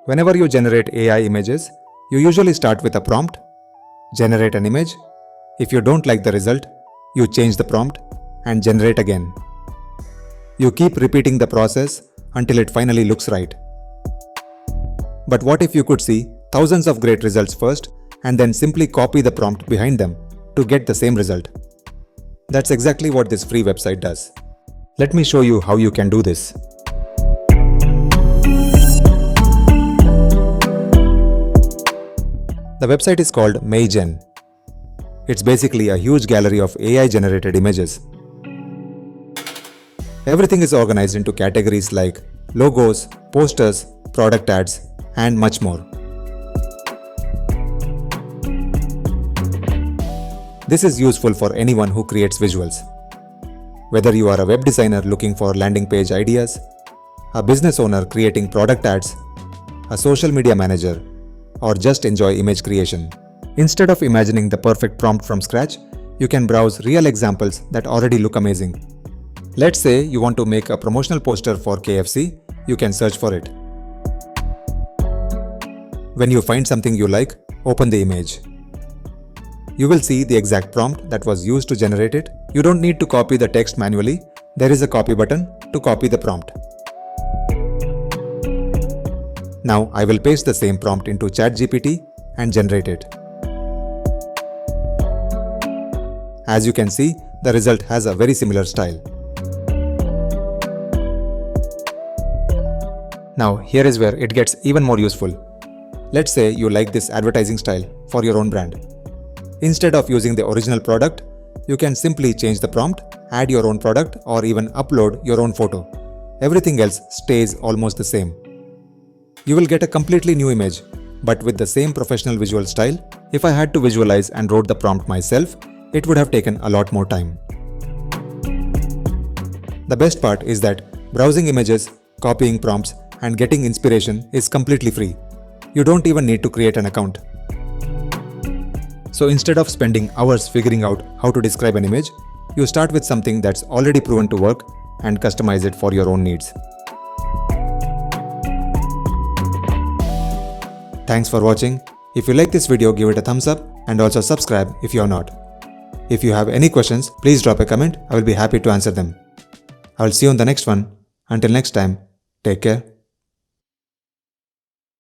Whenever you generate AI images, you usually start with a prompt, generate an image. If you don't like the result, you change the prompt and generate again. You keep repeating the process until it finally looks right. But what if you could see thousands of great results first and then simply copy the prompt behind them to get the same result? That's exactly what this free website does. Let me show you how you can do this. The website is called H1N. It's basically a huge gallery of AI-generated images. Everything is organized into categories like logos, posters, product ads, and much more. This is useful for anyone who creates visuals. Whether you are a web designer looking for landing page ideas, a business owner creating product ads, a social media manager, or just enjoy image creation. Instead of imagining the perfect prompt from scratch, you can browse real examples that already look amazing. Let's say you want to make a promotional poster for KFC, you can search for it. When you find something you like, open the image. You will see the exact prompt that was used to generate it. You don't need to copy the text manually. There is a copy button to copy the prompt. Now I will paste the same prompt into ChatGPT and generate it. As you can see, the result has a very similar style. Now here is where it gets even more useful. Let's say you like this advertising style for your own brand. Instead of using the original product, you can simply change the prompt, add your own product, or even upload your own photo. Everything else stays almost the same. You will get a completely new image, but with the same professional visual style. If I had to visualize and wrote the prompt myself, it would have taken a lot more time. The best part is that browsing images, copying prompts, and getting inspiration is completely free. You don't even need to create an account. So instead of spending hours figuring out how to describe an image, you start with something that's already proven to work and customize it for your own needs. Thanks for watching. If you like this video, give it a thumbs up and also subscribe if you are not. If you have any questions, please drop a comment. I will be happy to answer them. I will see you on the next one. Until next time, take care.